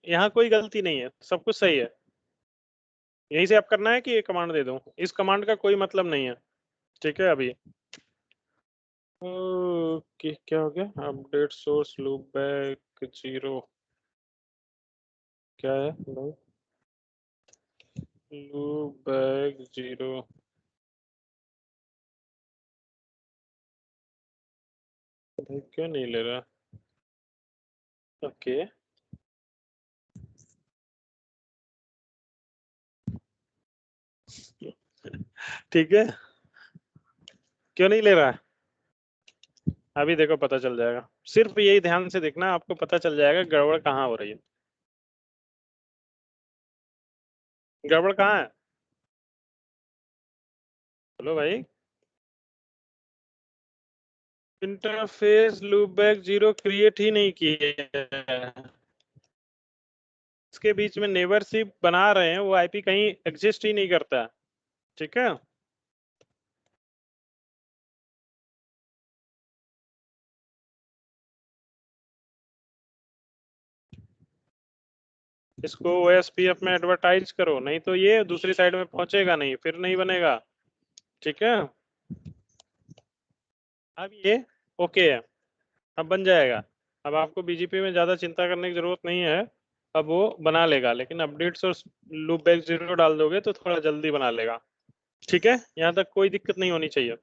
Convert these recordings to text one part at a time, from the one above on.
यहाँ कोई गलती नहीं है, सब कुछ सही है। यहीं से आप करना है कि ये कमांड दे दूं, इस कमांड का कोई मतलब नहीं है। ठीक है, अभी ओके क्या हो गया, अपडेट सोर्स लूप बैक 0, क्या है भाई, लूप बैक 0, भाई क्यों नहीं ले रहा। ओके ठीक है, क्यों नहीं ले रहा है, अभी देखो पता चल जाएगा। सिर्फ यही ध्यान से देखना, आपको पता चल जाएगा गड़बड़ कहाँ हो रही है। गड़बड़ कहाँ है, बोलो भाई। इंटरफेस लूपबैक 0 क्रिएट ही नहीं किए है। इसके बीच में नेबरशिप बना रहे हैं, वो आईपी कहीं एग्जिस्ट ही नहीं करता। ठीक है, इसको ओएसपीएफ में एडवर्टाइज करो, नहीं तो ये दूसरी साइड में पहुंचेगा नहीं, फिर नहीं बनेगा। ठीक है, अब ये ओके है, अब बन जाएगा। अब आपको बीजीपी में ज्यादा चिंता करने की जरूरत नहीं है, अब वो बना लेगा, लेकिन अपडेट्स और लूप बैक 0 डाल दोगे तो थोड़ा जल्दी बना लेगा। ठीक है, यहाँ तक कोई दिक्कत नहीं होनी चाहिए।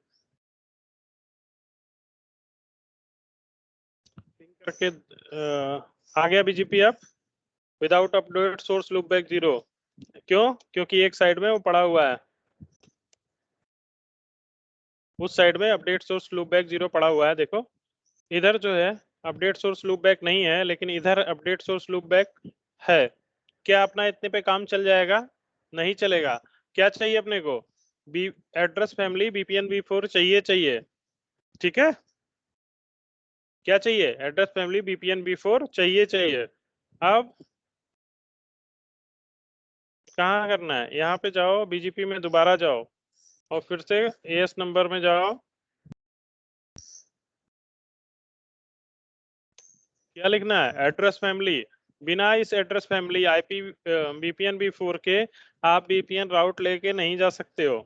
पिंग करके आ गया बीजीपी अब, without update source loop back 0। क्यों, क्योंकि एक साइड में वो पड़ा हुआ है, उस साइड में अपडेट सोर्स लूप बैक 0 पड़ा हुआ है, देखो। इधर जो है अपडेट सोर्स लूप बैक नहीं है, लेकिन इधर अपडेट सोर्स लूप बैक है। क्या अपना इतने पे काम चल जाएगा, नहीं चलेगा। क्या चाहिए अपने को, B address family VPN V4 चाहिए, चाहिए। ठीक है, क्या चाहिए, एड्रेस फैमिली बीपीएन बी4 चाहिए, चाहिए। अब कहाँ करना है, यहाँ पे जाओ, बीजीपी में दोबारा जाओ और फिर से एएस नंबर में जाओ। क्या लिखना है, एड्रेस फैमिली। बिना इस address family IP BPN B4 के आप बीपीएन राउट लेके नहीं जा सकते हो।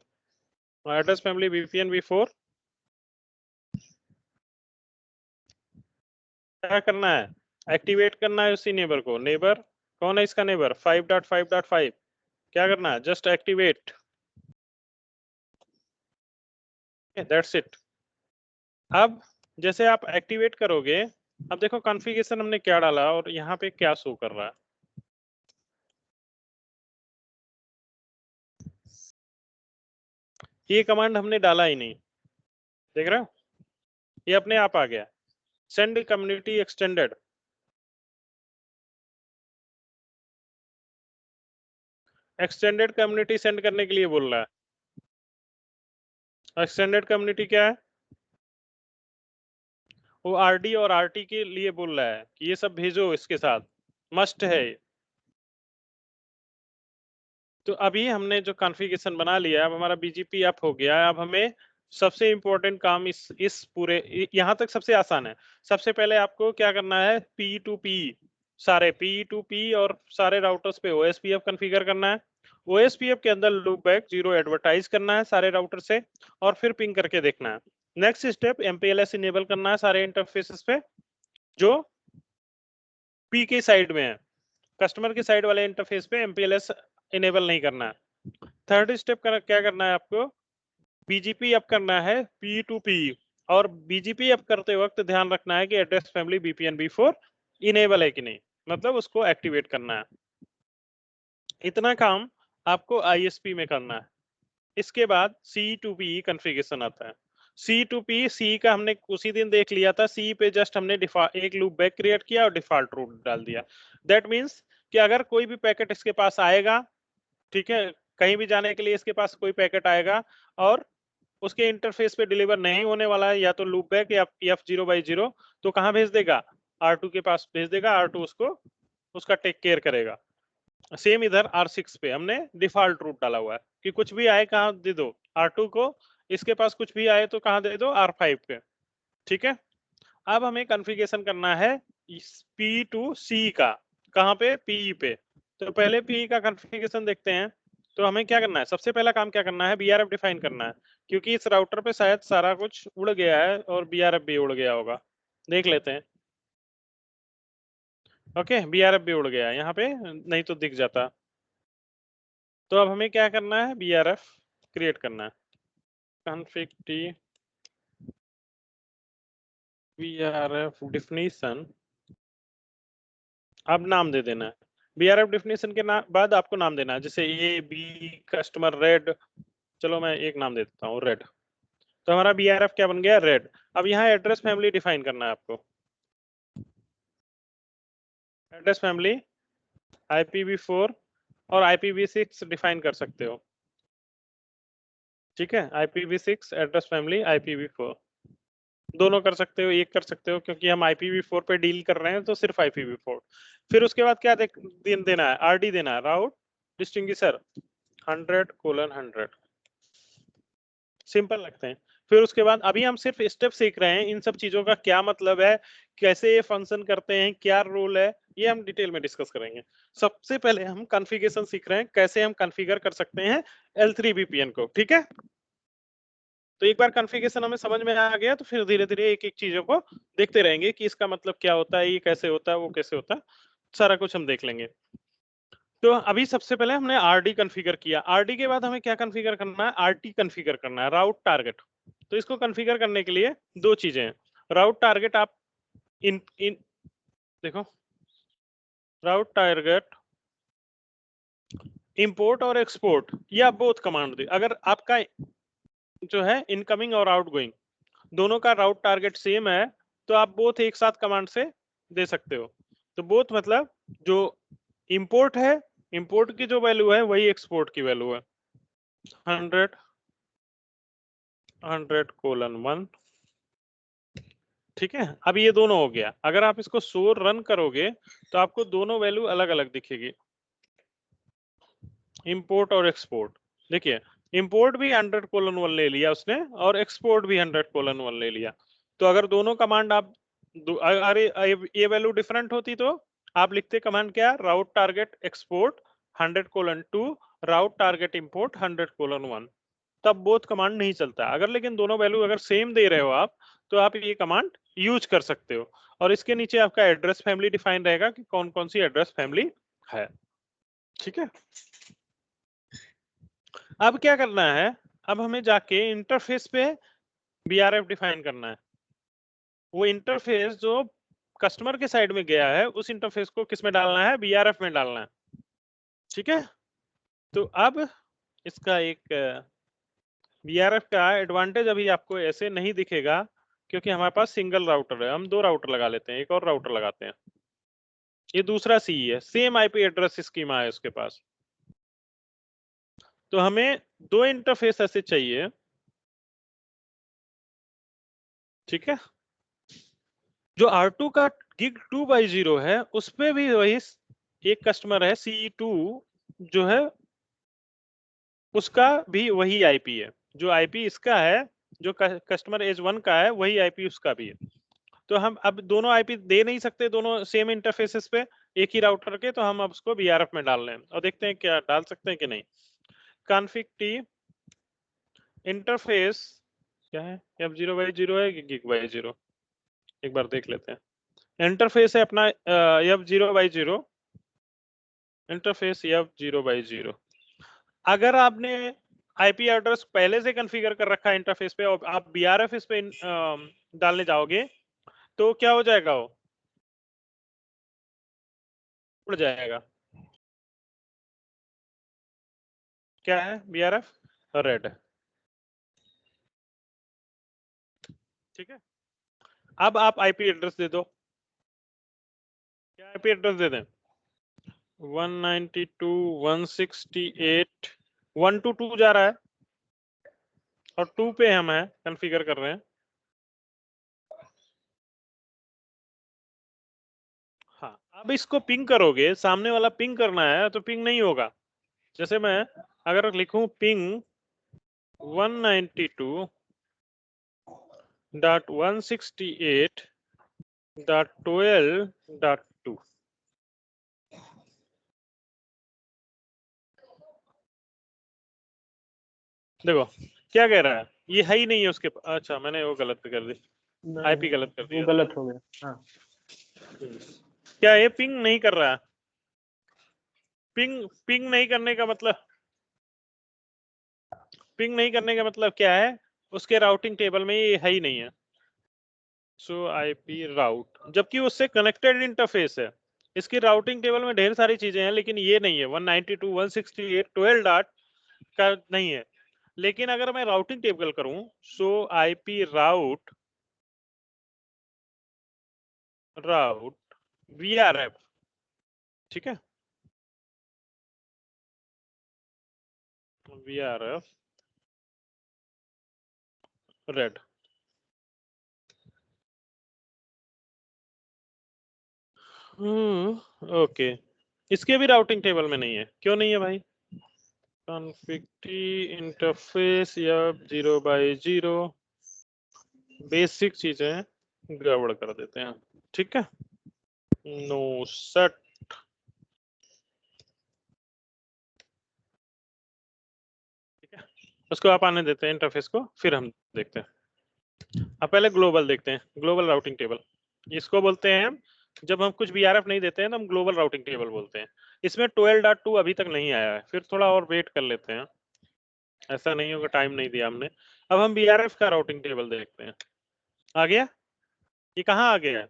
एड्रेस फैमिली बीपीएन बी4 क्या करना है, एक्टिवेट करना है उसी नेबर को। नेबर कौन है इसका, नेबर 5.5.5। क्या करना है, जस्ट एक्टिवेट, दैट्स इट। अब जैसे आप एक्टिवेट करोगे, अब देखो कॉन्फ़िगरेशन हमने क्या डाला और यहाँ पे क्या शो कर रहा है। ये कमांड हमने डाला ही नहीं, देख रहे हो, ये अपने आप आ गया। Send community extended, extended community send करने के लिए बोल रहा है। एक्सटेंडेड कम्युनिटी क्या है, वो आरडी और आरटी के लिए बोल रहा है कि ये सब भेजो इसके साथ, मस्ट है। तो अभी हमने जो कॉन्फ़िगरेशन बना लिया, अब हमारा बीजीपी अप हो गया है। अब हमें सबसे इंपॉर्टेंट काम इस पूरे यहाँ तक सबसे आसान है। सबसे पहले आपको क्या करना है, पी टू पी, सारे पी टू पी और सारे राउटर्स पे ओएसपीएफ कॉन्फ़िगर करना है। ओएसपीएफ के अंदर लूप बैक 0 एडवर्टाइज करना है सारे राउटर से, और फिर पिंग करके देखना है। नेक्स्ट स्टेप एमपीएलएस इनेबल करना है सारे इंटरफेसेस पे जो पी के साइड में है। कस्टमर की साइड वाले इंटरफेस पे एमपीएलएस इनेबल नहीं करना है। थर्ड स्टेप क्या करना है आपको, बीजीपी अप करना है पी टू पी, और बीजीपी अप करते वक्त ध्यान रखना है कि address family VPN B4 enable है कि नहीं, मतलब उसको एक्टिवेट करना है। इतना काम आपको आईएसपी में करना है। इसके बाद सी टू पी कॉन्फ़िगरेशन आता है। सी टू पी, सी का हमने उसी दिन देख लिया था। सी पे जस्ट हमने एक लूप बैक क्रिएट किया और डिफॉल्ट रूट डाल दिया। दैट मीन्स कि अगर कोई भी पैकेट इसके पास आएगा, ठीक है, कहीं भी जाने के लिए इसके पास कोई पैकेट आएगा और उसके इंटरफेस पे डिलीवर नहीं होने वाला है, या तो लूप बैक या F0/0, तो कहाँ भेज देगा, R2 के पास भेज देगा। R2 उसको उसका टेक केयर करेगा। सेम इधर R6 पे हमने डिफॉल्ट रूट डाला हुआ है कि कुछ भी आए कहाँ दे दो, R2 को, इसके पास कुछ भी आए तो कहाँ दे दो, R5 पे। ठीक है, अब हमें कॉन्फ़िगरेशन करना है P2C का। कहाँ पे? पीई पे। तो पहले पीई का कॉन्फ़िगरेशन देखते हैं। तो हमें क्या करना है, सबसे पहला काम क्या करना है, बीआरएफ डिफाइन करना है, क्योंकि इस राउटर पे शायद सारा कुछ उड़ गया है और बीआरएफ भी उड़ गया होगा। देख लेते हैं। ओके, बीआरएफ भी उड़ गया है यहाँ पे, नहीं तो दिख जाता। तो अब हमें क्या करना है, बीआरएफ क्रिएट करना है। कॉन्फ़िग टी बीआरएफ डेफिनेशन, अब नाम दे देना है। बीआरएफ डेफिनेशन के बाद आपको नाम देना है, जैसे ए बी कस्टमर रेड। चलो मैं एक नाम दे देता हूँ, रेड। तो हमारा बीआरएफ क्या बन गया, रेड। अब यहाँ एड्रेस फैमिली डिफाइन करना है आपको। एड्रेस फैमिली IPv4 और IPv6 डिफाइन कर सकते हो। ठीक है, IPv6 एड्रेस फैमिली IPv4 दोनों कर सकते हो, एक कर सकते हो, क्योंकि हम IPv4 पे डील कर रहे हैं तो सिर्फ IPv4। फिर उसके बाद क्या देना है, RD देना है, राउट डिस्टिंग्विशर 100:100। सिंपल लगते हैं। फिर उसके बाद अभी हम सिर्फ स्टेप सीख रहे हैं, इन सब चीजों का क्या मतलब है, कैसे ये फंक्शन करते हैं, क्या रोल है, ये हम डिटेल में डिस्कस करेंगे। सबसे पहले हम कॉन्फ़िगरेशन सीख रहे हैं, कैसे हम कॉन्फ़िगर कर सकते हैं L3 VPN को। ठीक है, तो एक बार कॉन्फ़िगरेशन हमें समझ में आ गया तो फिर धीरे धीरे एक एक चीजों को देखते रहेंगे कि इसका मतलब क्या होता है, ये कैसे होता है, वो कैसे होता है, सारा कुछ हम देख लेंगे। तो अभी सबसे पहले हमने RD कॉन्फ़िगर किया। RD के बाद हमें क्या कॉन्फ़िगर करना है, RT कॉन्फ़िगर करना है, राउट टारगेट। तो इसको कॉन्फ़िगर करने के लिए दो चीजें हैं। राउट टारगेट आप इन इन देखो, राउट टारगेट इंपोर्ट और एक्सपोर्ट, या बोथ कमांड दे। अगर आपका जो है इनकमिंग और आउटगोइंग दोनों का राउट टारगेट सेम है, तो आप बोथ एक साथ कमांड से दे सकते हो। तो बोथ मतलब जो इंपोर्ट है, इंपोर्ट की जो वैल्यू है वही एक्सपोर्ट की वैल्यू है, 100:100:1। ठीक है, अब ये दोनों हो गया। अगर आप इसको शो रन करोगे तो आपको दोनों वैल्यू अलग अलग दिखेगी, इंपोर्ट और एक्सपोर्ट। देखिए, इंपोर्ट भी 100:1 ले लिया उसने और एक्सपोर्ट भी 100:1 ले लिया। तो अगर दोनों कमांड आप अरे ये वैल्यू डिफरेंट होती तो आप लिखते कमांड क्या, राउट टारगेट एक्सपोर्ट 100:2, राउट टारगेट इंपोर्ट 100:1। तब बोथ कमांड नहीं चलता। अगर लेकिन दोनों वैल्यू अगर सेम दे रहे हो आप, तो आप ये कमांड यूज कर सकते हो। और इसके नीचे आपका एड्रेस फैमिली डिफाइन रहेगा कि कौन कौन सी एड्रेस फैमिली है। ठीक है, अब क्या करना है, अब हमें जाके इंटरफेस पे बीआरएफ डिफाइन करना है। वो इंटरफेस जो कस्टमर के साइड में गया है, उस इंटरफेस को किस में डालना है, बीआरएफ में डालना है। ठीक है, तो अब इसका एक बीआरएफ का एडवांटेज अभी आपको ऐसे नहीं दिखेगा, क्योंकि हमारे पास सिंगल राउटर है। हम दो राउटर लगा लेते हैं, एक और राउटर लगाते हैं। ये दूसरा सीई है, सेम आईपी एड्रेस स्कीमा है उसके पास। तो हमें दो इंटरफेस ऐसे चाहिए। ठीक है, जो R2 का गिग 2x0 है, उस पे भी वही एक कस्टमर है CE2, जो है उसका भी वही आईपी है। जो आईपी इसका है, जो कस्टमर एज 1 का है, वही आईपी उसका भी है। तो हम अब दोनों आईपी दे नहीं सकते दोनों सेम इंटरफेसेस पे एक ही राउटर के, तो हम अब उसको बीआरएफ में डाल रहे हैं और देखते हैं क्या डाल सकते हैं कि नहीं। कॉन्फ़िग टी इंटरफेस क्या है, F0x0 है कि gig/0, एक बार देख लेते हैं। इंटरफेस है अपना F0x0, इंटरफेस F0x0। अगर आपने आईपी एड्रेस पहले से कॉन्फ़िगर कर रखा है इंटरफेस पे और आप बीआरएफ इस पे डालने जाओगे, तो क्या हो जाएगा, वो उड़ जाएगा। क्या है बीआरएफ, रेड। ठीक है, अब आप आईपी एड्रेस दे दो। क्या आईपी एड्रेस दे दें, 192.168.122 जा रहा है और 2 पे हम है कॉन्फ़िगर कर रहे हैं। हाँ, अब इसको पिंग करोगे, सामने वाला पिंग करना है तो पिंग नहीं होगा। जैसे मैं अगर लिखूं पिंग 192.168.12.2, देखो क्या कह रहा है, ये है ही नहीं है उसके अच्छा मैंने वो गलत कर दी, आईपी गलत कर वो दिया। गलत हो गया। हाँ क्या ये पिंग नहीं कर रहा है? पिंग पिंग नहीं करने का मतलब, पिंग नहीं करने का मतलब क्या है, उसके राउटिंग टेबल में ये है ही नहीं है। सो आईपी राउट, जबकि उससे कनेक्टेड इंटरफेस है, इसकी राउटिंग टेबल में ढेर सारी चीजें हैं लेकिन ये नहीं है, 192.168 12 का नहीं है। लेकिन अगर मैं राउटिंग टेबल करूं, सो आईपी राउट राउट वीआरएफ, ठीक है, वीआरएफ रेड। ओके, इसके भी राउटिंग टेबल में नहीं है, क्यों नहीं है भाई? कॉन्फ़िग टी इंटरफेस या 0x0 बेसिक चीजें गड़बड़ कर देते हैं, ठीक है। नो सेट, ठीक है, उसको आप आने देते हैं इंटरफेस को, फिर हम देखते हैं। अब पहले ग्लोबल देखते हैं, ग्लोबल राउटिंग टेबल इसको बोलते हैं हम। जब हम कुछ बीआरएफ नहीं देते हैं तो हम ग्लोबल राउटिंग टेबल बोलते हैं। इसमें 12.2 अभी तक नहीं आया है, फिर थोड़ा और वेट कर लेते हैं, ऐसा नहीं होगा टाइम नहीं दिया हमने। अब हम बीआरएफ का राउटिंग टेबल देखते हैं। आ गया, ये कहाँ आ गया है?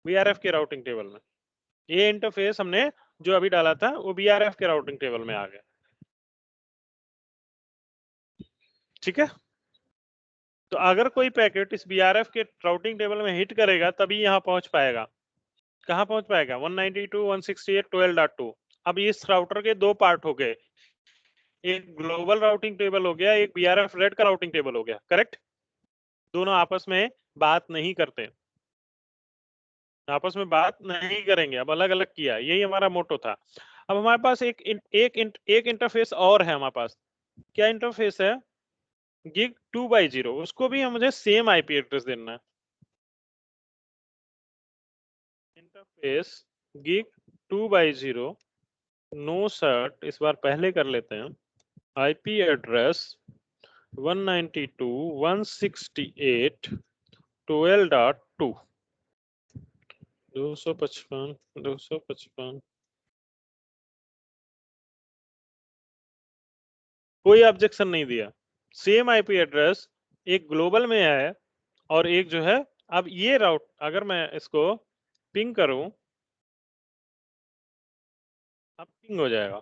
बीआरएफ के राउटिंग टेबल में। ये इंटरफेस हमने जो अभी डाला था वो बीआरएफ के राउटिंग टेबल में आ गया, ठीक है। तो अगर कोई पैकेट इस बीआरएफ के राउटिंग टेबल में हिट करेगा तभी यहाँ पहुंच पाएगा। कहाँ पहुंच पाएगा? 192.168.12.2। अब इस राउटर के दो पार्ट हो गए, एक ग्लोबल राउटिंग टेबल हो गया, एक बीआरएफ रेड का राउटिंग टेबल हो गया, करेक्ट। दोनों आपस में बात नहीं करते, आपस में बात नहीं करेंगे, अब अलग अलग किया, यही हमारा मोटो था। अब हमारे पास एक इंटरफेस और है हमारे पास। क्या इंटरफेस है? गिग 2x0, उसको भी मुझे सेम आईपी एड्रेस देना है। Interface gig 2x0 no shirt, इस बार पहले कर लेते हैं। आईपी एड्रेस 192.168.12.2 255 कोई ऑब्जेक्शन नहीं दिया, सेम आईपी एड्रेस, एक ग्लोबल में है और एक जो है। अब ये राउट अगर मैं इसको पिंग करूं, अब पिंग हो जाएगा,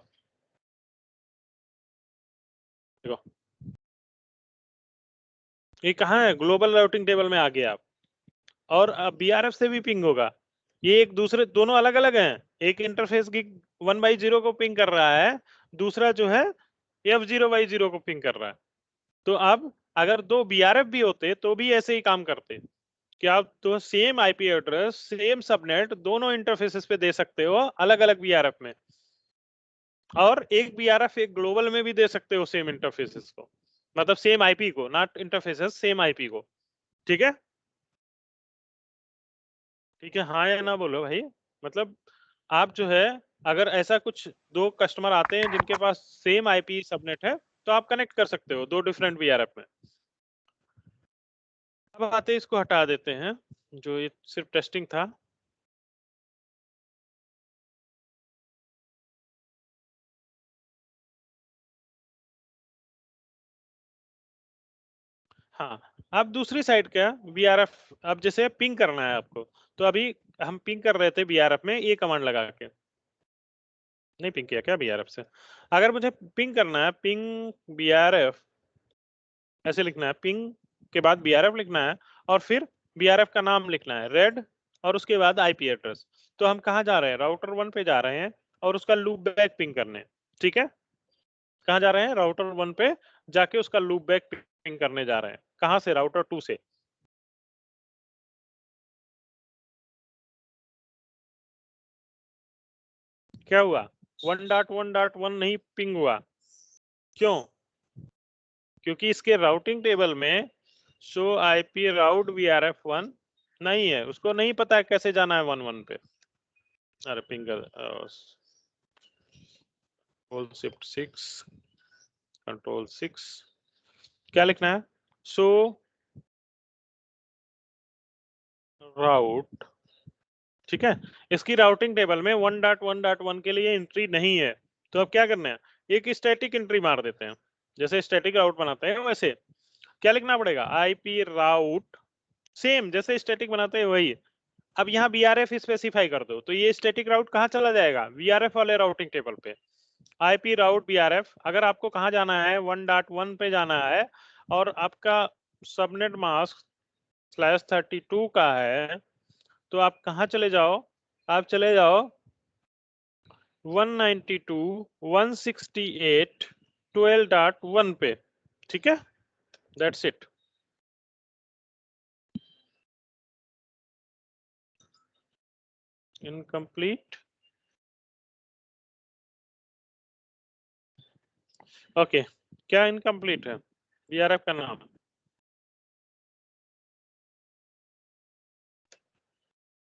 देखो ये कहाँ है, ग्लोबल राउटिंग टेबल में आ गया आप। और अब बीआरएफ से भी पिंग होगा, ये एक दूसरे दोनों अलग अलग हैं। एक इंटरफेस की 1x0 को पिंग कर रहा है, दूसरा जो है F0x0 को पिंग कर रहा है। तो अब अगर दो बीआरएफ भी होते तो भी ऐसे ही काम करते कि आप तो same IP address same subnet दोनों इंटरफेसेस पे दे सकते हो अलग अलग बीआरएफ में, और एक बीआरएफ एक ग्लोबल में भी दे सकते हो सेम इंटरफेसेस को, मतलब सेम आईपी को, नॉट इंटरफेसेस, सेम आईपी को, ठीक है। ठीक है, हाँ या ना बोलो भाई। मतलब आप जो है, अगर ऐसा कुछ दो कस्टमर आते हैं जिनके पास सेम आईपी सबनेट है, तो आप कनेक्ट कर सकते हो दो डिफरेंट बीआरएफ में। अब आते इसको हटा देते हैं, जो ये सिर्फ टेस्टिंग था। हाँ, अब दूसरी साइड क्या, बीआरएफ, अब जैसे पिंग करना है आपको, तो अभी हम पिंग कर रहे थे बीआरएफ में ये कमांड लगा के, नहीं पिंग किया क्या बीआरएफ से? अगर मुझे पिंग करना है, पिंग बीआरएफ ऐसे लिखना है, पिंग के बाद बीआरएफ लिखना है और फिर बीआरएफ का नाम लिखना है रेड, और उसके बाद आईपी एड्रेस। तो हम कहाँ जा रहे हैं, राउटर 1 पे जा रहे हैं और उसका लूप बैक पिंग करने, ठीक है। कहाँ जा रहे हैं, राउटर 1 पे जाके उसका लूप बैक पिंग करने जा रहे हैं। कहाँ से, राउटर 2 से। क्या हुआ, 1.1.1 नहीं पिंग हुआ, क्यों? क्योंकि इसके राउटिंग टेबल में शो आईपी राउट VRF1 नहीं है, उसको नहीं पता है कैसे जाना है 1.1 पे। अरे पिंगर होल शिफ्ट 6 कंट्रोल 6 क्या लिखना है? सो राउट, ठीक है। इसकी राउटिंग टेबल में 1.1.1 के लिए एंट्री नहीं है, तो अब क्या करना है, एक स्टैटिक एंट्री मार देते हैं। जैसे स्टैटिक राउट बनाते हैं वैसे क्या लिखना पड़ेगा, आईपी राउट, सेम जैसे स्टैटिक बनाते हैं वही। अब यहाँ बीआरएफ स्पेसिफाई कर दो, तो ये स्टैटिक राउट कहाँ चला जाएगा, बीआरएफ वाले राउटिंग टेबल पे। आईपी राउट बीआरएफ, अगर आपको कहाँ जाना है, 1.1 पे जाना है और आपका सबनेट मास्क /32 का है, तो आप कहाँ चले जाओ, आप चले जाओ 192.168.12.1 पे, ठीक है, दैट्स इट। इनकम्प्लीट, ओके, क्या इनकम्प्लीट है, बीआरएफ का नाम,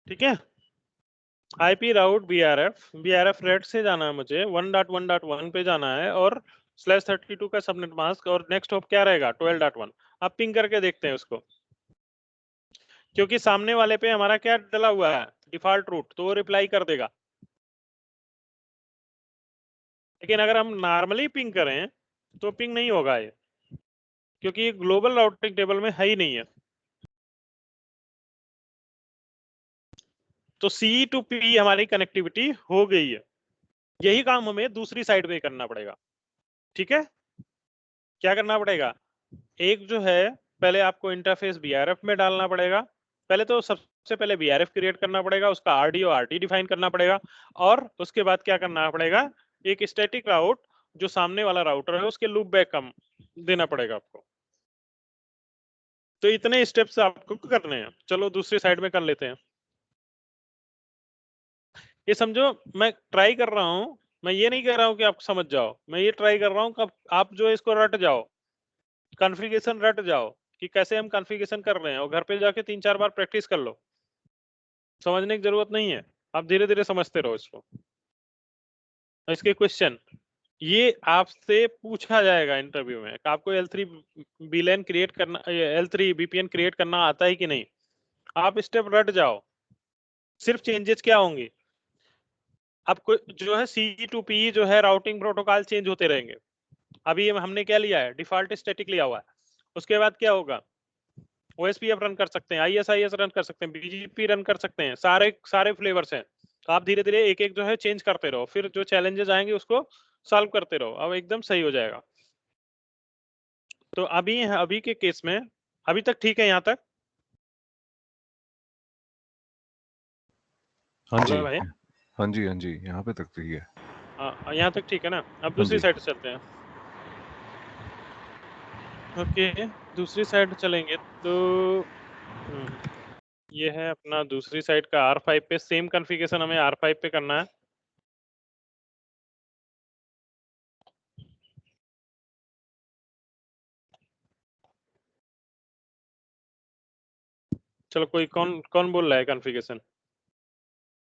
ठीक है। आईपी राउट बीआरएफ रेड से जाना है मुझे, 1.1.1 पे जाना है और /32 का सबनेट मास्क, और नेक्स्ट होप क्या रहेगा, 12.1। अब पिंग करके देखते हैं उसको, क्योंकि सामने वाले पे हमारा क्या डला हुआ है, डिफॉल्ट रूट, तो वो रिप्लाई कर देगा। लेकिन अगर हम नॉर्मली पिंग करें तो पिंग नहीं होगा ये, क्योंकि ये ग्लोबल राउटिंग टेबल में है ही नहीं है। तो सी टू पी हमारी कनेक्टिविटी हो गई है, यही काम हमें दूसरी साइड पे करना पड़ेगा, ठीक है। क्या करना पड़ेगा, एक जो है, पहले आपको इंटरफेस बीआरएफ में डालना पड़ेगा। पहले तो सबसे पहले बीआरएफ क्रिएट करना पड़ेगा, उसका आरडी और आरटी डिफाइन करना पड़ेगा, और उसके बाद क्या करना पड़ेगा, एक स्टैटिक राउट जो सामने वाला राउटर है उसके लूप बैक कम देना पड़ेगा आपको। तो इतने स्टेप्स आपको करने हैं। चलो दूसरी साइड में कर लेते हैं। ये समझो मैं ट्राई कर रहा हूं, मैं ये नहीं कह रहा हूं कि आप समझ जाओ, मैं ये ट्राई कर रहा हूं कि आप जो इसको रट जाओ, कॉन्फ़िगरेशन रट जाओ कि कैसे हम कॉन्फ़िगरेशन कर रहे हैं, और घर पे जाके 3-4 बार प्रैक्टिस कर लो। समझने की जरूरत नहीं है, आप धीरे धीरे समझते रहो इसको। इसके क्वेश्चन ये आपसे पूछा जाएगा इंटरव्यू में, आपको L3 VLAN क्रिएट करना, L3 VPN क्रिएट करना आता है कि नहीं। आप स्टेप रट जाओ, सिर्फ चेंजेस क्या होंगे, आपको जो है C2P जो है राउटिंग प्रोटोकॉल चेंज होते रहेंगे। अभी हमने क्या लिया है, डिफॉल्ट स्टैटिक लिया हुआ है। उसके बाद क्या होगा, OSPF रन कर सकते हैं, ISIS रन कर सकते हैं, BGP रन कर सकते हैं, सारे सारे फ्लेवर्स हैं। तो आप धीरे धीरे एक एक जो है चेंज करते रहो, फिर जो चैलेंजेस आएंगे उसको सॉल्व करते रहो, अब एकदम सही हो जाएगा। तो अभी के केस में अभी तक ठीक है, यहाँ तक। हाँ जी, हेलो भाई, हाँ जी, हाँ जी, यहाँ पे तक ठीक है। यहाँ तक ठीक है ना। अब हाँ दूसरी जी। साइड चलते हैं। ओके, दूसरी साइड चलेंगे तो ये है अपना दूसरी साइड का R5 पे, सेम कॉन्फ़िगरेशन हमें R5 पे करना है। चलो कोई कौन कौन बोल रहा है कॉन्फ़िगरेशन,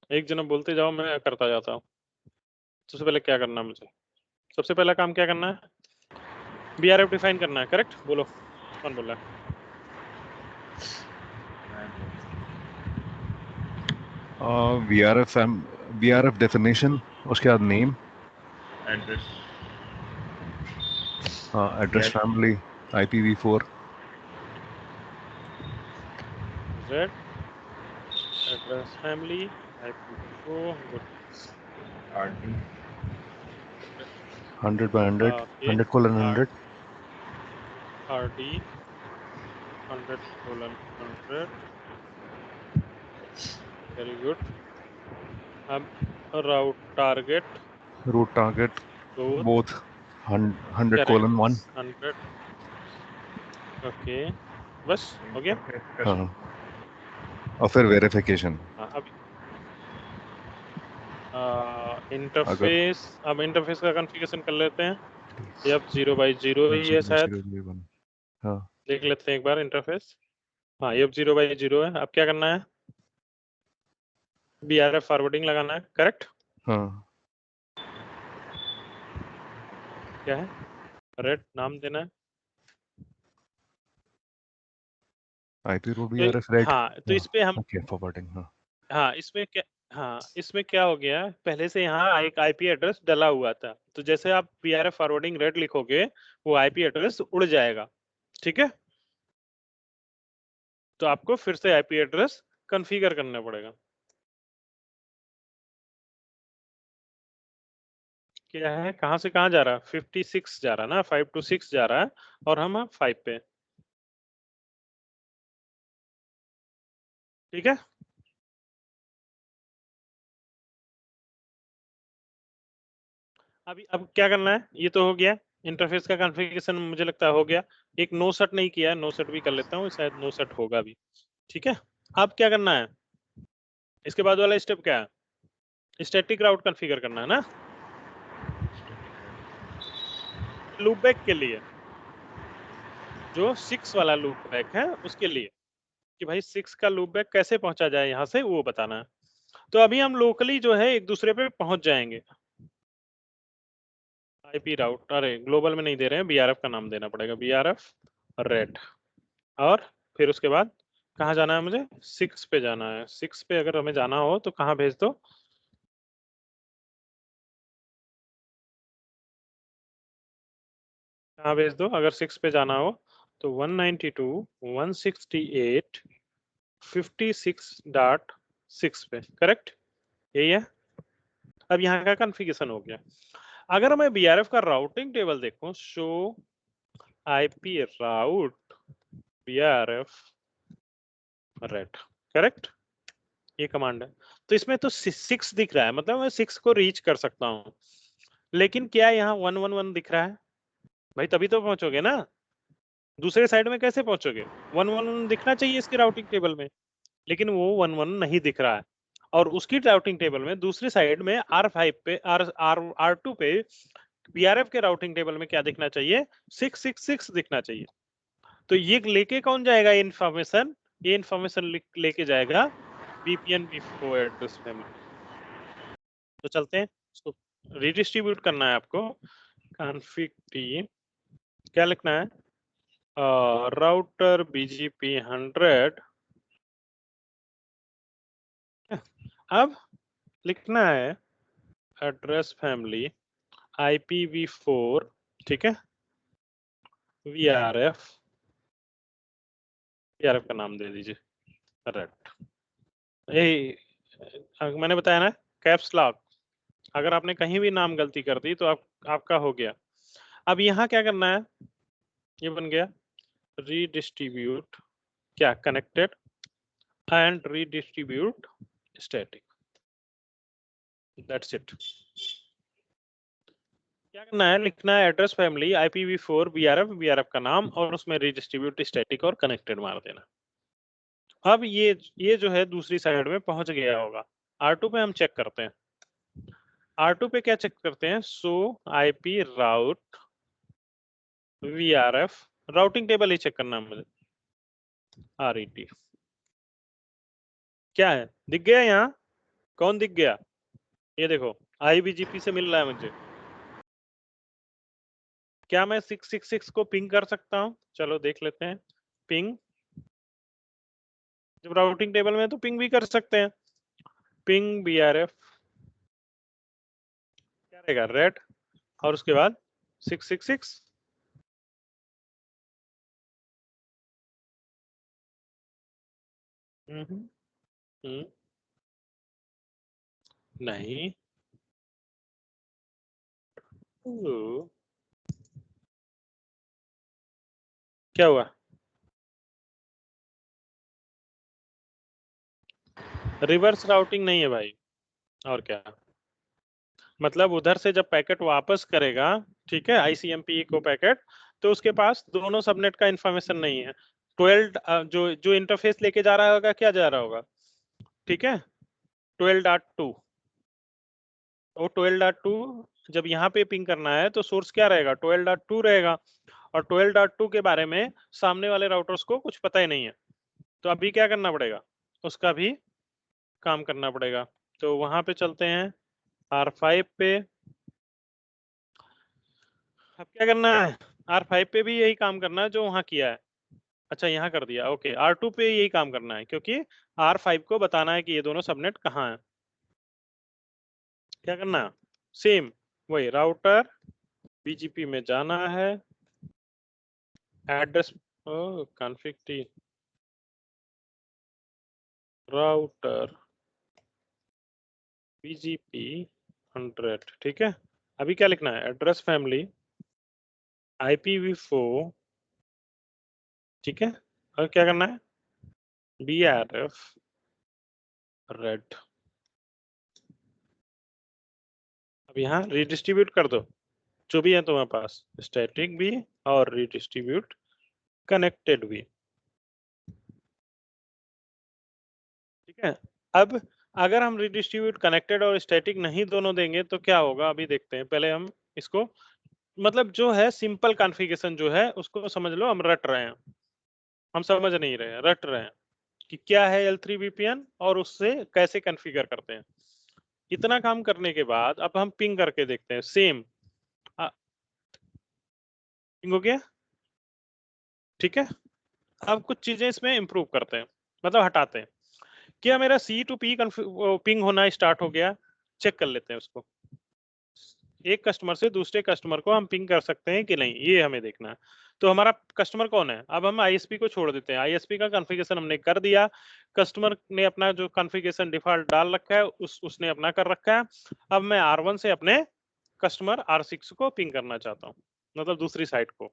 एक जना बोलते जाओ, मैं करता जाता हूँ। सबसे पहले क्या करना है मुझे, सबसे पहला काम क्या करना है, बीआरएफ डिफाइन करना है, करेक्ट, बोलो कौन बोल रहा है। VRF डेफिनेशन, उसके बाद name, address, address family, IPv4, Z address family, IPv4, good, RT, 100/100, okay, 100:100, RD 100:100, very good. अब route target route target both 100:1, 100, okay, बस हो गया। हाँ, और फिर वेरिफिकेशन। अभी अगर इंटरफेस, अब इंटरफेस का कॉन्फ़िगरेशन कर लेते हैं। ये अब 0/0 ही है शायद, 0/0, हाँ, देख लेते हैं एक बार इंटरफेस। हाँ, ये अब 0/0 है। अब क्या करना है, बीआरएफ फॉरवर्डिंग लगाना है, करेक्ट। हाँ, क्या है, रेड नाम देना है, IP route तो VRF right. हाँ, तो इस पे हम Okay, forwarding. हाँ. हाँ, इसमें क्या हो गया, पहले से यहाँ एक आईपी एड्रेस डला हुआ था, तो जैसे आप बीआरएफ फॉरवर्डिंग रेट लिखोगे वो आईपी एड्रेस उड़ जाएगा, ठीक है। तो आपको फिर से आईपी एड्रेस कॉन्फ़िगर करना पड़ेगा। क्या है, कहाँ से कहाँ जा रहा है, 56 जा रहा है ना, 5 to 6 जा रहा है और हम 5 पे, ठीक है। अब क्या करना है, ये तो हो गया इंटरफेस का कॉन्फ़िगरेशन, मुझे लगता है हो गया। एक नो सेट नहीं किया है, नो सेट भी कर लेता हूँ, शायद नो सेट होगा भी, ठीक है। अब क्या करना है, इसके बाद वाला स्टेप क्या है, स्टैटिक राउट कॉन्फ़िगर करना है ना, लूपबैक के लिए, जो 6 वाला लूपबैक है उसके लिए, कि भाई 6 का लूपबैक कैसे पहुंचा जाए यहाँ से, वो बताना है। तो अभी हम लोकली जो है एक दूसरे पे पहुंच जाएंगे। आईपी राउट, अरे ग्लोबल में नहीं दे रहे हैं, बीआरएफ का नाम देना पड़ेगा, बीआरएफ रेट, और फिर उसके बाद कहाँ जाना है मुझे, 6 पे जाना है। 6 पे अगर हमें जाना हो तो कहाँ भेज दो, कहाँ भेज दो, अगर 6 पे जाना हो तो 192.168.56.6 पे, करेक्ट, यही है। अब यहाँ का कॉन्फ़िगरेशन हो गया। अगर मैं बीआरएफ का राउटिंग टेबल देखूं, show IP route VRF red, correct, ये कमांड है। तो इसमें तो 6 दिख रहा है, मतलब मैं 6 को रीच कर सकता हूँ, लेकिन क्या यहाँ 111 दिख रहा है, भाई तभी तो पहुंचोगे ना, दूसरे साइड में कैसे पहुंचोगे, 111 दिखना चाहिए इसके राउटिंग टेबल में, लेकिन वो 111 नहीं दिख रहा है। और उसकी राउटिंग टेबल में दूसरी साइड में R5 पे R2 पे बीआरएफ के राउटिंग टेबल में क्या दिखना चाहिए, 666 दिखना चाहिए। तो ये लेके कौन जाएगा इन्फॉर्मेशन, ये इन्फॉर्मेशन लेके जाएगा VPN v4 एड्रेस फैमिली। तो चलते हैं, इसको रिडिस्ट्रीब्यूट करना है आपको, कॉन्फ़िग टी, क्या लिखना है, राउटर BGP 100, अब लिखना है एड्रेस फैमिली IPv4, ठीक है, VRF का नाम दे दीजिए रेट, यही मैंने बताया ना, कैप्स लॉक, अगर आपने कहीं भी नाम गलती कर दी तो आपका हो गया। अब यहाँ क्या करना है, ये बन गया रीडिस्ट्रीब्यूट, क्या connected and redistribute static, that's it. क्या करना है, लिखना है एड्रेस फैमिली IPv4 बीआरएफ का नाम, और उसमें रीडिस्ट्रीब्यूट स्टैटिक और कनेक्टेड मार देना। अब ये जो है दूसरी साइड में पहुंच गया होगा। R2 पे हम चेक करते हैं, R2 पे क्या चेक करते हैं, show IP route VRF, routing table ही चेक करना है मुझे, RET, क्या है, दिख गया यहाँ, कौन दिख गया, ये देखो IBGP से मिल रहा है मुझे। क्या मैं 666 को पिंग कर सकता हूँ, चलो देख लेते हैं, पिंग, जब राउटिंग टेबल में तो पिंग भी कर सकते हैं, पिंग BRF, क्या रहेगा रेट, और उसके बाद 666, हम्म, नहीं, ओ, क्या हुआ, रिवर्स राउटिंग नहीं है भाई, और क्या, मतलब उधर से जब पैकेट वापस करेगा, ठीक है, ICMP को पैकेट, तो उसके पास दोनों सबनेट का इंफॉर्मेशन नहीं है, 12 जो जो इंटरफेस लेके जा रहा होगा, क्या जा रहा होगा, ठीक है, 12.2, वो 12.2 जब यहाँ पे पिंग करना है तो सोर्स क्या रहेगा, 12.2 रहेगा, और 12.2 के बारे में सामने वाले राउटर्स को कुछ पता ही नहीं है, तो अभी क्या करना पड़ेगा, उसका भी काम करना पड़ेगा। तो वहां पे चलते हैं R5 पे, अब क्या करना है, R5 पे भी यही काम करना है जो वहां किया है, अच्छा यहाँ कर दिया, ओके। R2 पे यही काम करना है क्योंकि R5 को बताना है कि ये दोनों सबनेट कहाँ है। क्या करना है? सेम वही राउटर BGP में जाना है, address config T router BGP 100, ठीक है। अभी क्या लिखना है? एड्रेस फैमिली IPv4, ठीक है। और क्या करना है? BRF red. अब यहाँ रिडिस्ट्रीब्यूट कर दो जो भी है तुम्हारे पास, स्टैटिक भी और रिडिस्ट्रीब्यूट कनेक्टेड भी, ठीक है। अब अगर हम रिडिस्ट्रीब्यूट कनेक्टेड और स्टैटिक नहीं दोनों देंगे तो क्या होगा, अभी देखते हैं। पहले हम इसको मतलब जो है सिंपल कॉन्फ़िगरेशन जो है उसको समझ लो, हम रट रहे हैं, हम समझ नहीं रहे हैं, रट रहे हैं कि क्या है L3 VPN और उससे कैसे कॉन्फ़िगर करते हैं। इतना काम करने के बाद अब हम पिंग करके देखते हैं। सेम पिंग हो गया, ठीक है। अब कुछ चीजें इसमें इंप्रूव करते हैं, मतलब हटाते हैं। क्या मेरा C to P पिंग होना स्टार्ट हो गया? चेक कर लेते हैं उसको। एक कस्टमर से दूसरे कस्टमर को हम पिंग कर सकते हैं कि नहीं, ये हमें देखना है। तो हमारा कस्टमर कौन है? अब हम ISP को छोड़ देते हैं। ISP का कॉन्फ़िगरेशन हमने कर दिया, कस्टमर ने अपना जो कॉन्फ़िगरेशन डिफ़ॉल्ट डाल रखा है उसने अपना कर रखा है। अब मैं R1 से अपने कस्टमर R6 को पिंग करना चाहता हूँ, मतलब दूसरी साइड को,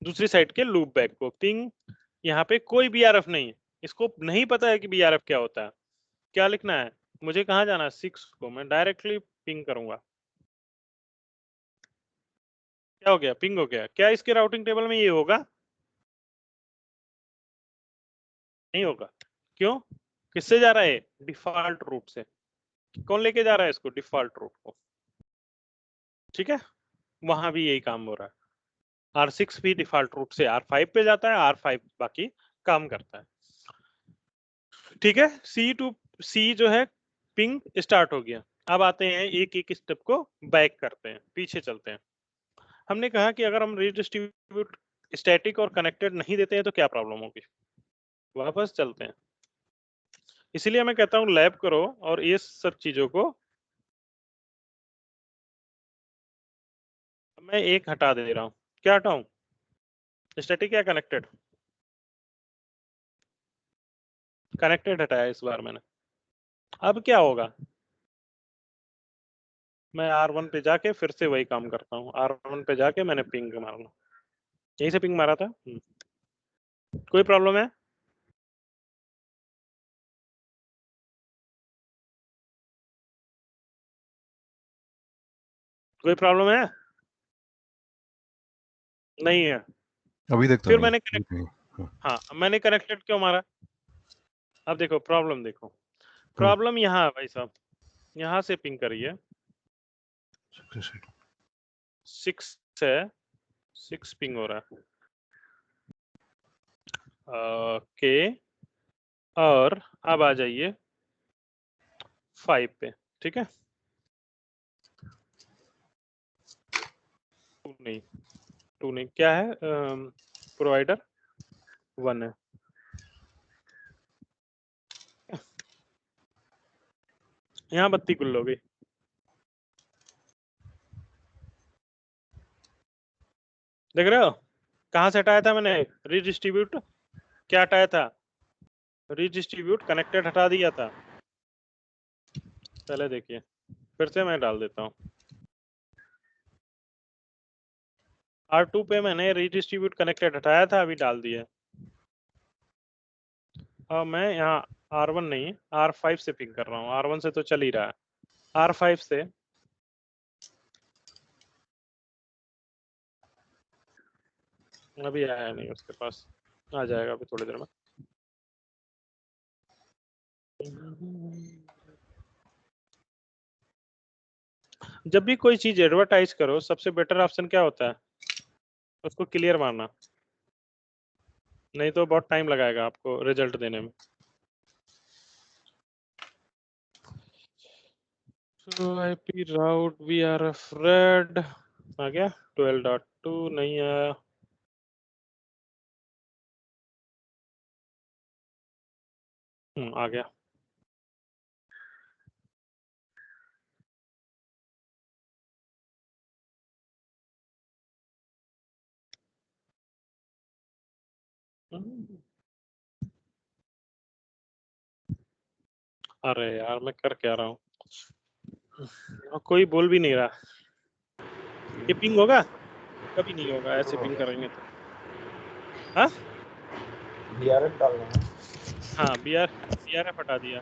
दूसरी साइड के लूप बैक को पिंग। यहाँ पे कोई BRF नहीं है, इसको नहीं पता है कि BRF क्या होता है। क्या लिखना है मुझे? कहाँ जाना है? 6 को मैं डायरेक्टली पिंग करूंगा। क्या हो गया? पिंग हो गया। क्या इसके राउटिंग टेबल में ये होगा? नहीं होगा। क्यों? किससे जा रहा है? डिफॉल्ट रूट से। कौन लेके जा रहा है इसको? डिफॉल्ट रूट को, ठीक है। वहां भी यही काम हो रहा है। R6 भी डिफॉल्ट रूट से R5 पे जाता है, R5 बाकी काम करता है, ठीक है। C जो है पिंग स्टार्ट हो गया। अब आते हैं एक एक स्टेप को बैक करते हैं, पीछे चलते हैं। हमने कहा कि अगर हम रिडिस्ट्रीब्यूट स्टैटिक और कनेक्टेड नहीं देते हैं तो क्या प्रॉब्लम होगी। वापस चलते हैं। इसीलिए मैं कहता हूँ लैब करो और ये सब चीजों को मैं एक हटा दे रहा हूँ। क्या हटाऊं? स्टैटिक या कनेक्टेड? कनेक्टेड हटाया इस बार मैंने। अब क्या होगा? मैं R1 पे जाके फिर से वही काम करता हूँ। R1 पे जाके मैंने पिंग मारना, यहीं से पिंग मारा था। कोई प्रॉब्लम है? कोई प्रॉब्लम है? नहीं है। अभी तक तो फिर नहीं, मैंने अभी कनेक्ट, नहीं। हाँ। हाँ मैंने कनेक्टेड क्यों मारा? अब देखो प्रॉब्लम, देखो हम्म, प्रॉब्लम यहाँ है भाई साहब। यहाँ से पिंग करिए, 6 है, 6 पिंग हो रहा है, ओके। और अब आ जाइए 5 पे, ठीक है। 2 नहीं, 2 नहीं, क्या है? प्रोवाइडर 1 है। यहाँ बत्ती गुल हो गई, देख रहे हो? कहाँ से हटाया था मैंने? रिडिस्ट्रीब्यूट। क्या हटाया था? रिडिस्ट्रीब्यूट कनेक्टेड हटा दिया था। पहले देखिए, फिर से मैं डाल देता हूँ। R2 पे मैंने रिडिस्ट्रीब्यूट कनेक्टेड हटाया था, अभी डाल दिया। अब मैं यहाँ R1 नहीं R5 से पिक कर रहा हूँ। R1 से तो चल ही रहा है, R5 से अभी आया नहीं उसके पास, आ जाएगा अभी थोड़ी देर में। जब भी कोई चीज एडवर्टाइज करो सबसे बेटर ऑप्शन क्या होता है? उसको क्लियर मारना, नहीं तो बहुत टाइम लगाएगा आपको रिजल्ट देने में। तो IP राउट VRF रेड आ गया, 12.2 नहीं आया। आ गया। अरे यार मैं कर क्या रहा हूँ, कोई बोल भी नहीं रहा। ये पिंग होगा? कभी नहीं होगा ऐसे पिंग करेंगे तो। हाँ BRF डालना है। हाँ BRF हटा दिया।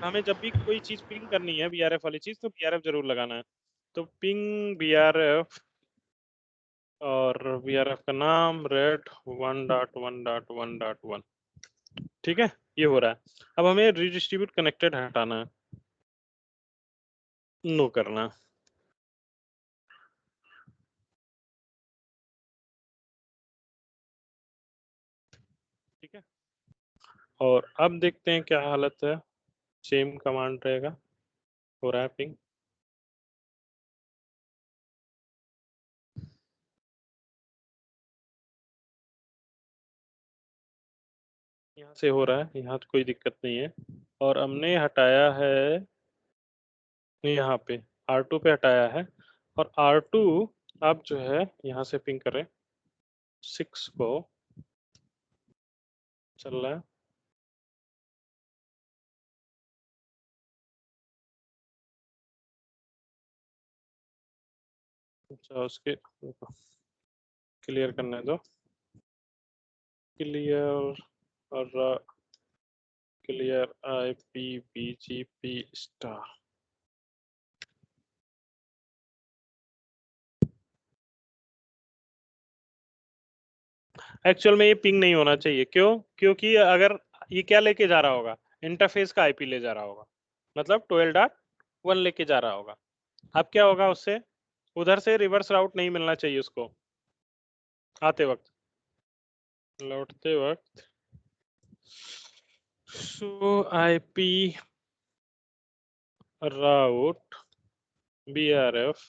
हमें जब भी कोई चीज पिंग करनी है BRF वाली चीज तो BRF जरूर लगाना है। तो पिंग BRF और BRF का नाम रेड 1.1.1.1। ठीक है, ये हो रहा है। अब हमें रिडिस्ट्रीब्यूट कनेक्टेड हटाना है, नो करना। ठीक है, और अब देखते हैं क्या हालत है। सेम कमांड रहेगा, हो रहा है पिंग। यहाँ से हो रहा है, यहाँ तो कोई दिक्कत नहीं है। और हमने हटाया है यहाँ पे R2 पे हटाया है, और R2 अब जो है यहाँ से पिंग करें 6 को, चल रहा है। अच्छा उसके क्लियर करने दो, क्लियर और क्लियर IPBGP स्टार। एक्चुअल में ये पिंग नहीं होना चाहिए, क्यों? क्योंकि अगर ये क्या लेके जा रहा होगा, इंटरफेस का IP ले जा रहा होगा, मतलब 12.1 लेके जा रहा होगा। अब क्या होगा उससे, उधर से रिवर्स राउट नहीं मिलना चाहिए उसको आते वक्त, लौटते वक्त। सो IP राउट BRF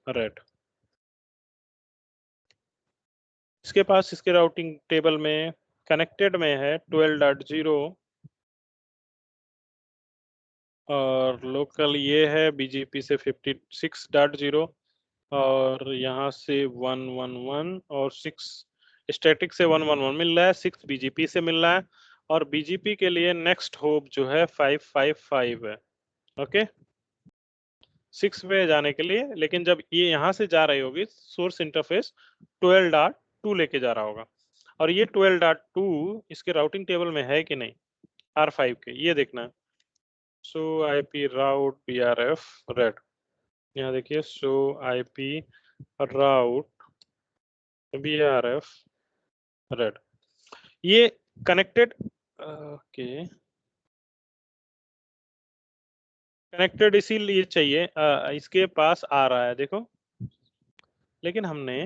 रेड, इसके पास इसके राउटिंग टेबल में कनेक्टेड में है 12.0 और लोकल ये है BGP से 56.0 और यहाँ से 111 और 6 स्टैटिक से 111 मिल रहा है, 6 BGP से मिल रहा है, और BGP के लिए नेक्स्ट होप जो है 555 है। ओके, 6 पे जाने के लिए, लेकिन जब ये यहाँ से जा रही होगी सोर्स इंटरफेस 12.2 लेके जा रहा होगा, और ये 12.2 इसके राउटिंग टेबल में है कि नहीं R5 के, ये देखना है। सो IP राउट BRF रेड, यहाँ देखिए सो IP राउट BRF रेड, ये कनेक्टेड, ओके कनेक्टेड इसीलिए चाहिए, इसके पास आ रहा है देखो, लेकिन हमने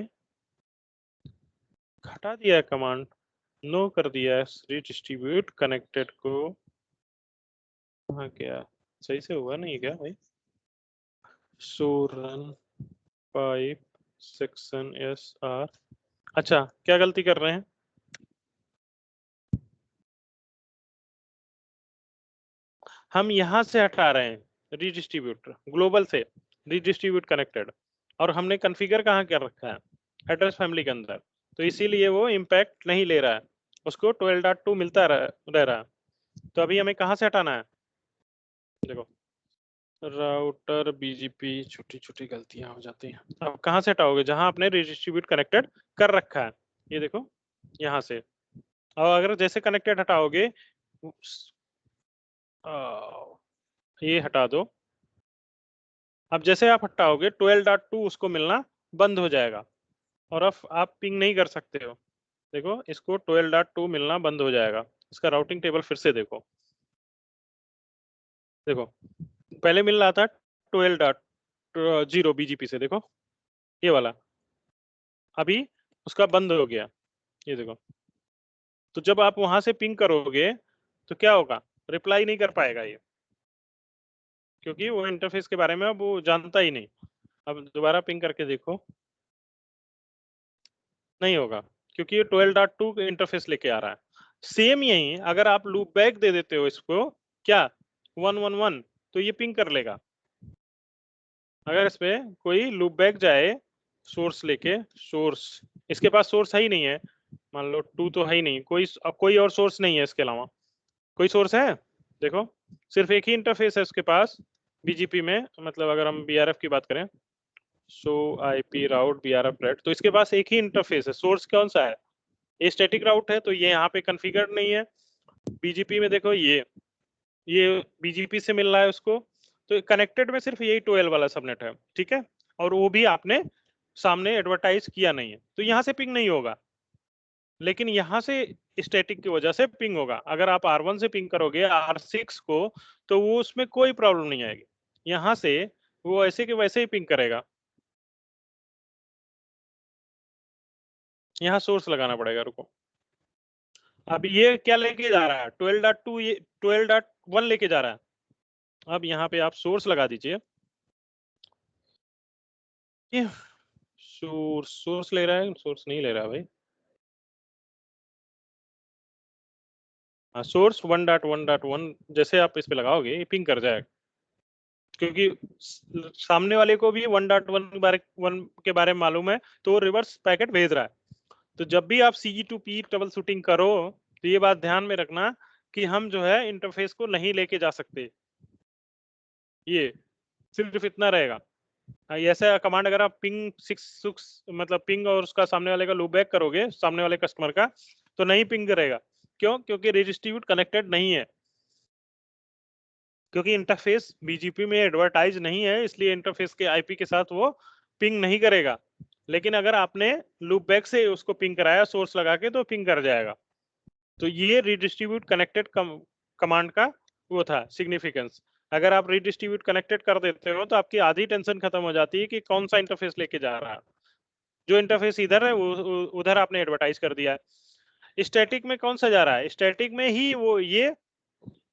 हटा दिया है कमांड, नो कर दिया है रिडिस्ट्रीब्यूट कनेक्टेड को। हाँ क्या सही से हुआ नहीं क्या भाई? सो रन पाइप सेक्शन SR, अच्छा क्या गलती कर रहे हैं, हम यहाँ से हटा रहे हैं रिडिस्ट्रीब्यूट ग्लोबल से रिडिस्ट्रीब्यूट कनेक्टेड, और हमने कॉन्फ़िगर कहाँ कर रखा है, एड्रेस फैमिली के अंदर, तो इसीलिए वो इम्पैक्ट नहीं ले रहा है, उसको 12.2 मिलता रह रहा है। तो अभी हमें कहाँ से हटाना है, देखो राउटर BGP, छोटी छोटी गलतियां हो जाती हैं। अब कहाँ से हटाओगे, जहां आपने रिडिस्ट्रीब्यूट कनेक्टेड कर रखा है, ये देखो यहाँ से, और अगर जैसे कनेक्टेड हटाओगे ये हटा दो, अब जैसे आप हटाओगे 12.2 उसको मिलना बंद हो जाएगा, और अब आप पिंग नहीं कर सकते हो। देखो इसको 12.2 मिलना बंद हो जाएगा, इसका राउटिंग टेबल फिर से देखो, देखो पहले मिल रहा था 12.0 BGP से, देखो ये वाला, अभी उसका बंद हो गया, ये देखो। तो जब आप वहां से पिंग करोगे तो क्या होगा, रिप्लाई नहीं कर पाएगा ये, क्योंकि वो इंटरफेस के बारे में अब वो जानता ही नहीं। अब दोबारा पिंग करके देखो, नहीं होगा, क्योंकि ये 12.2 इंटरफेस लेके आ रहा है। सेम यही अगर आप लूप बैक दे देते हो इसको क्या 111 तो ये पिंग कर लेगा। अगर इसमें कोई लूप बैक जाए सोर्स लेके, सोर्स इसके पास सोर्स है ही नहीं है, मान लो 2 तो है ही नहीं, कोई और सोर्स नहीं है इसके अलावा, कोई सोर्स है देखो, सिर्फ एक ही इंटरफेस है उसके पास बीजीपी में, मतलब अगर हम बीआरएफ की बात करें सो आईपी राउट बीआरएफ रेड, तो इसके पास एक ही इंटरफेस है, सोर्स कौन सा है, ये स्टैटिक राउट है, तो ये यहाँ पे कॉन्फ़िगर नहीं है। बीजीपी में देखो ये बीजीपी से मिल रहा है उसको, तो कनेक्टेड में सिर्फ यही 12 वाला सबनेट है, ठीक है, और वो भी आपने सामने एडवर्टाइज किया नहीं है, तो यहाँ से पिंग नहीं होगा, लेकिन यहाँ से स्टैटिक की वजह से पिंग होगा। अगर आप R1 से पिंग करोगे R6 को तो वो उसमें कोई प्रॉब्लम नहीं आएगी, यहाँ से वो ऐसे के वैसे ही पिंग करेगा। यहाँ सोर्स लगाना पड़ेगा, रुको। अब ये क्या लेके जा रहा है 12.2, ये 12.1 लेके जा रहा है। अब यहाँ पे आप सोर्स लगा दीजिए, ये सोर्स ले रहा है, सोर्स नहीं ले रहा भाई, हाँ सोर्स 1.1.1 जैसे आप इस पे लगाओगे ये पिंग कर जाएगा, क्योंकि सामने वाले को भी 1.1 के बारे में मालूम है, तो वो रिवर्स पैकेट भेज रहा है। तो जब भी आप C2P ट्रबल शूटिंग करो तो ये बात ध्यान में रखना कि हम जो है इंटरफेस को नहीं लेके जा सकते, ये सिर्फ इतना रहेगा। ऐसा कमांड अगर आप पिंग 6 मतलब पिंग और उसका सामने वाले का लूप बैक करोगे सामने वाले कस्टमर का, तो नहीं पिंग करेगा। क्यों? क्योंकि रजिस्ट्रीब्यूट कनेक्टेड नहीं है, क्योंकि इंटरफेस बीजीपी में एडवर्टाइज नहीं है, इसलिए इंटरफेस के आईपी के साथ वो पिंग नहीं करेगा। लेकिन अगर आपने लूप बैक से उसको पिंग कराया सोर्स लगा के तो पिंग कर जाएगा। तो ये रिडिस्ट्रीब्यूट कनेक्टेड कमांड का वो था सिग्निफिकेंस। अगर आप रिडिस्ट्रीब्यूट कनेक्टेड कर देते हो तो आपकी आधी टेंशन खत्म हो जाती है कि कौन सा इंटरफेस लेके जा रहा है, जो इंटरफेस इधर है वो उधर आपने एडवर्टाइज कर दिया है। स्टैटिक में कौन सा जा रहा है, स्टैटिक में ही वो ये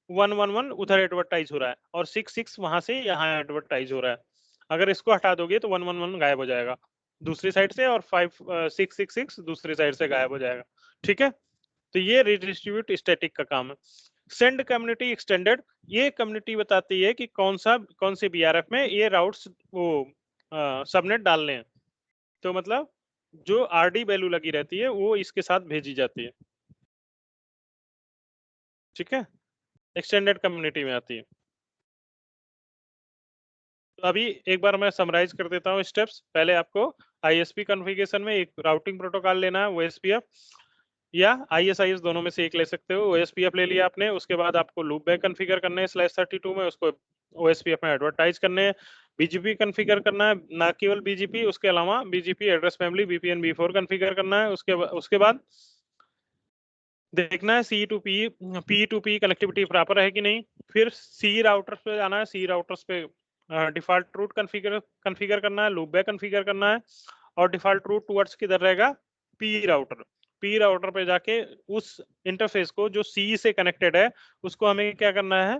111 उधर एडवर्टाइज हो रहा है और 66 वहां से यहाँ एडवर्टाइज हो रहा है। अगर इसको हटा दोगे तो 111 गायब हो जाएगा दूसरी साइड से, और 666 दूसरी साइड से गायब हो जाएगा, ठीक है। तो ये रिडिस्ट्रीब्यूट स्टैटिक का काम है। सेंड कम्युनिटी एक्सटेंडेड, ये कम्युनिटी बताती है कि कौन से बीआरएफ में ये राउट्स वो सबनेट डालने हैं, तो मतलब जो आरडी वैल्यू लगी रहती है वो इसके साथ भेजी जाती है, ठीक है, एक्सटेंडेड कम्युनिटी में आती है। तो अभी एक बार मैं समराइज कर देता हूँ स्टेप्स। पहले आपको आईएसपी कॉन्फ़िगरेशन में एक राउटिंग प्रोटोकॉल लेना है, ओएसपीएफ या आईएसआईएस दोनों में से एक ले सकते हो। ओएसपीएफ ले लिया आपने, उसके बाद आपको लूप बैक कॉन्फ़िगर करने हैं /32 में, उसको ओएसपीएफ में एडवर्टाइज करने हैं। बीजीपी कॉन्फ़िगर करना है, ना केवल बीजीपी, उसके अलावा BGP address family VPN v4 configure करना है। उसके बाद देखना है P2P कनेक्टिविटी प्रॉपर है कि नहीं। फिर सी राउटर्स पे जाना है, सी राउटर्स पे डिफॉल्ट रूट कॉन्फ़िगर करना है, लूप बैक कॉन्फ़िगर करना है, और डिफॉल्ट रूट टुवर्ड्स किधर रहेगा, पी राउटर पे जाके उस इंटरफेस को जो सी से कनेक्टेड है उसको हमें क्या करना है,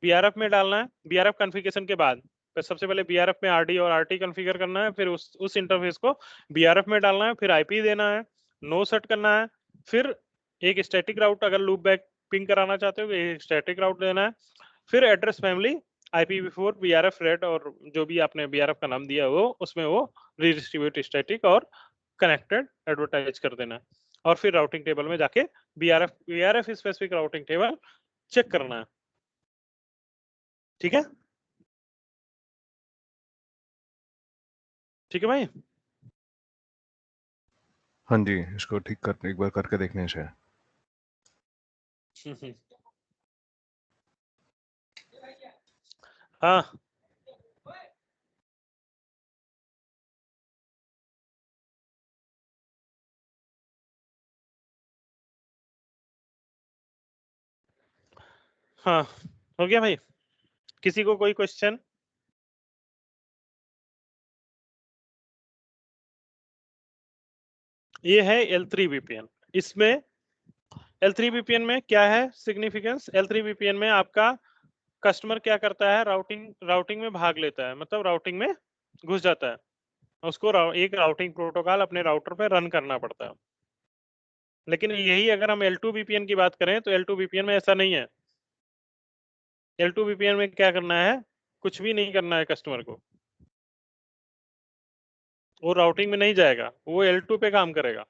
बीआरएफ में डालना है। बीआरएफ कॉन्फ़िगरेशन के बाद सबसे पहले बीआरएफ में आरडी और आरटी कॉन्फ़िगर करना है, फिर उस इंटरफेस को बीआरएफ में डालना है, फिर आईपी देना है, नो सेट करना है, फिर एक स्टैटिक राउट अगर लूप बैक पिंग कराना चाहते हो एक स्टैटिक राउट देना है, फिर एड्रेस फैमिली IPv4 बीआरएफ रेड और जो भी आपने बीआरएफ का नाम दिया वो उसमें वो रिडिस्ट्रीब्यूट स्टैटिक और कनेक्टेड एडवर्टाइज कर देना है, और फिर राउटिंग टेबल में जाके बीआरएफ स्पेसिफिक राउटिंग टेबल चेक करना है, ठीक है। ठीक है भाई। हाँ जी, इसको ठीक कर एक बार करके देखने से। हाँ हाँ हो गया भाई, किसी को कोई क्वेश्चन? ये है L3 VPN। इसमें L3 VPN में क्या है सिग्निफिकेंस, L3 VPN में आपका कस्टमर क्या करता है, राउटिंग में भाग लेता है, मतलब राउटिंग में घुस जाता है, उसको एक राउटिंग प्रोटोकॉल अपने राउटर पे रन करना पड़ता है। लेकिन यही अगर हम L2 VPN की बात करें तो L2 VPN में ऐसा नहीं है। L2 VPN में क्या करना है, कुछ भी नहीं करना है कस्टमर को, वो राउटिंग में नहीं जाएगा, वो L2 पे काम करेगा।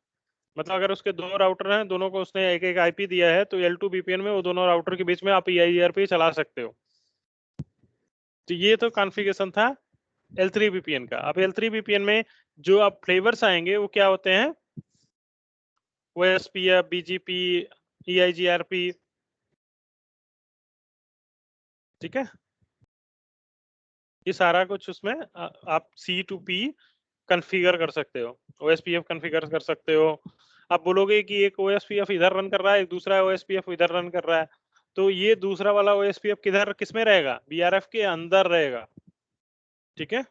मतलब अगर उसके 2 राउटर हैं, दोनों को उसने एक-एक आईपी दिया है, तो L2 VPN में वो दोनों राउटर के बीच में आप EIGRP चला सकते हो। तो ये तो कॉन्फ़िगरेशन था L3 VPN का। अब L3 VPN में जो अब फ्लेवर्स आएंगे वो क्या होते हैं, OSPF, BGP, EIGRP, ठीक है। ये सारा कुछ उसमें आप C2P कॉन्फ़िगर कर सकते हो, OSPF कॉन्फ़िगर कर सकते हो। आप बोलोगे कि एक OSPF इधर रन कर रहा है, एक दूसरा OSPF इधर रन कर रहा है, तो ये दूसरा वाला OSPF किधर किसमें रहेगा, BRF के अंदर रहेगा, ठीक है।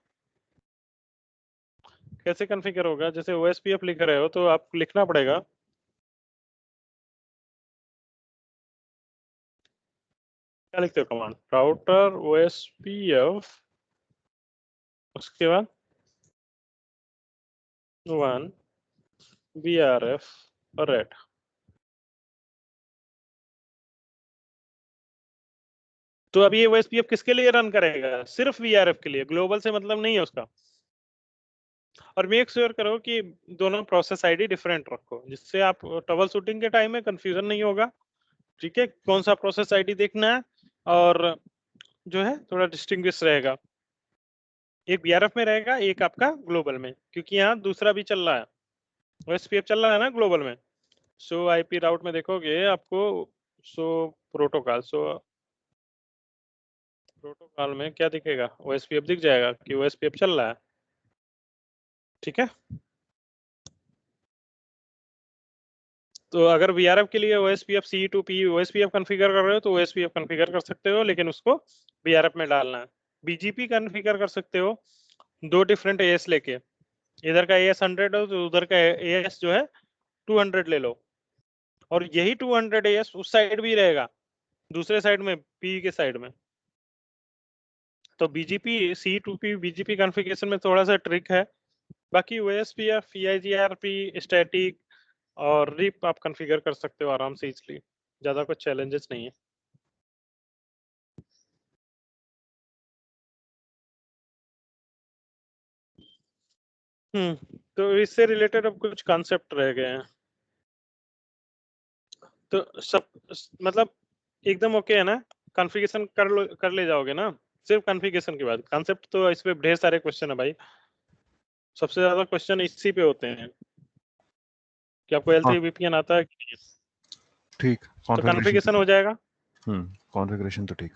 कैसे कॉन्फ़िगर होगा, जैसे OSPF लिख रहे हो तो आपको लिखना पड़ेगा क्या लिखते हो कमांड, राउटर OSPF, उसके बाद 1 BRF रेड। तो अब ये OSPF किसके लिए रन करेगा, सिर्फ BRF के लिए, ग्लोबल से मतलब नहीं है उसका। और मेक श्योर करो कि दोनों प्रोसेस आईडी डिफरेंट रखो, जिससे आप ट्रबल शूटिंग के टाइम में कंफ्यूजन नहीं होगा, ठीक है। कौन सा प्रोसेस आईडी देखना है और जो है थोड़ा डिस्टिंग्विश रहेगा, एक BRF में रहेगा, एक आपका ग्लोबल में, क्योंकि यहाँ दूसरा भी चल रहा है, OSPF चल रहा है ना ग्लोबल में। सो आईपी राउट में देखोगे आपको, सो प्रोटोकॉल में क्या दिखेगा, OSPF दिख जाएगा कि OSPF चल रहा है, ठीक है। तो अगर BRF के लिए OSPF C2P OSPF कॉन्फ़िगर कर रहे हो तो OSPF कॉन्फ़िगर कर सकते हो, लेकिन उसको BRF में डालना है। BGP कॉन्फ़िगर कर सकते हो 2 डिफरेंट AS लेके, इधर का AS 100 हो तो उधर का AS जो है 200 ले लो, और यही 200 AS उस साइड भी रहेगा, दूसरे साइड में P के साइड में। तो BGP C2P BGP कॉन्फ़िगरेशन में थोड़ा सा ट्रिक है, बाकी OSPF EIGRP स्टैटिक और रिप आप कॉन्फ़िगर कर सकते हो आराम से इजीली, ज्यादा कुछ चैलेंजेस नहीं है। तो इससे रिलेटेड अब कुछ कॉन्सेप्ट रह गए हैं, तो सब मतलब एकदम ओके है ना, कॉन्फ़िगरेशन कर ले जाओगे ना, सिर्फ कॉन्फ़िगरेशन के बाद कॉन्सेप्ट तो इस पे ढेर सारे क्वेश्चन है भाई, सबसे ज्यादा क्वेश्चन इसी पे होते हैं कि आपको L3 VPN आता है कि नहीं, ठीक तो कॉन्फ़िगरेशन हो जाएगा। कॉन्फ़िगरेशन तो ठीक।